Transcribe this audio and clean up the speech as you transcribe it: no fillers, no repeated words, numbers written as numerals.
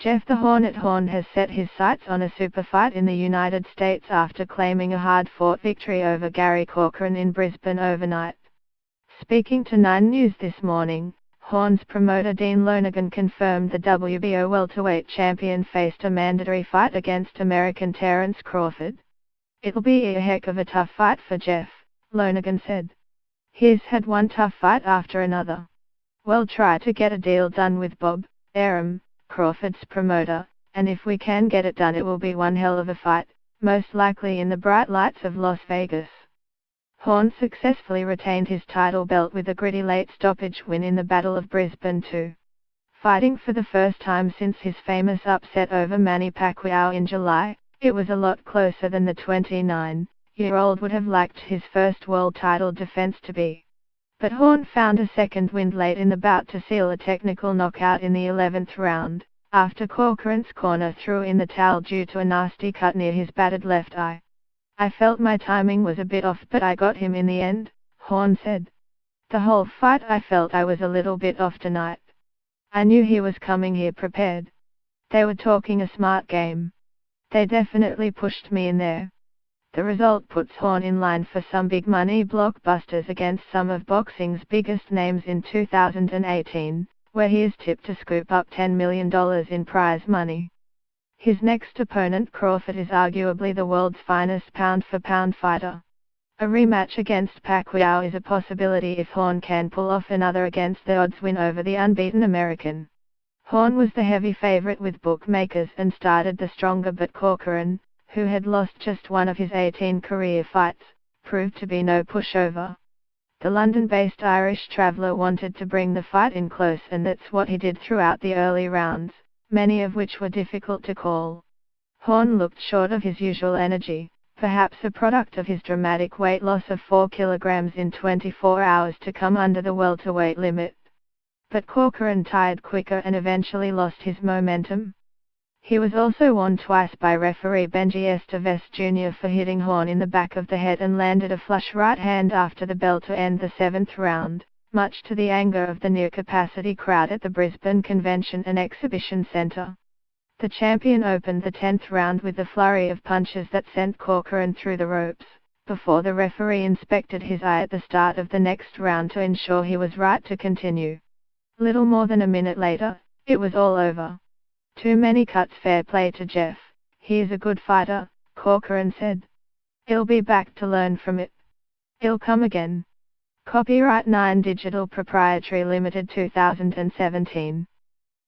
Jeff the Hornet Horn has set his sights on a super fight in the United States after claiming a hard-fought victory over Gary Corcoran in Brisbane overnight. Speaking to 9 News this morning, Horn's promoter Dean Lonergan confirmed the WBO welterweight champion faced a mandatory fight against American Terence Crawford. "It'll be a heck of a tough fight for Jeff," Lonergan said. "He's had one tough fight after another. We'll try to get a deal done with Bob Arum, Crawford's promoter, and if we can get it done it will be one hell of a fight, most likely in the bright lights of Las Vegas." Horn successfully retained his title belt with a gritty late stoppage win in the Battle of Brisbane 2. Fighting for the first time since his famous upset over Manny Pacquiao in July, it was a lot closer than the 29-year-old would have liked his first world title defense to be. But Horn found a second wind late in the bout to seal a technical knockout in the 11th round, after Corcoran's corner threw in the towel due to a nasty cut near his battered left eye. "I felt my timing was a bit off but I got him in the end," Horn said. "The whole fight I felt I was a little bit off tonight. I knew he was coming here prepared. They were talking a smart game. They definitely pushed me in there." The result puts Horn in line for some big money blockbusters against some of boxing's biggest names in 2018, where he is tipped to scoop up $10 million in prize money. His next opponent Crawford is arguably the world's finest pound-for-pound fighter. A rematch against Pacquiao is a possibility if Horn can pull off another against-the-odds win over the unbeaten American. Horn was the heavy favorite with bookmakers and started the stronger, but Corcoran, who had lost just one of his 18 career fights, proved to be no pushover. The London-based Irish traveller wanted to bring the fight in close, and that's what he did throughout the early rounds, many of which were difficult to call. Horn looked short of his usual energy, perhaps a product of his dramatic weight loss of 4 kilograms in 24 hours to come under the welterweight limit. But Corcoran tired quicker and eventually lost his momentum. He was also warned twice by referee Benji Estevez Jr. for hitting Horn in the back of the head and landed a flush right hand after the bell to end the 7th round, much to the anger of the near-capacity crowd at the Brisbane Convention and Exhibition Centre. The champion opened the 10th round with a flurry of punches that sent Corcoran through the ropes, before the referee inspected his eye at the start of the next round to ensure he was right to continue. Little more than a minute later, it was all over. "Too many cuts, fair play to Jeff, he's a good fighter," Corcoran said. "He'll be back to learn from it. He'll come again." Copyright 9 Digital Proprietary Limited 2017.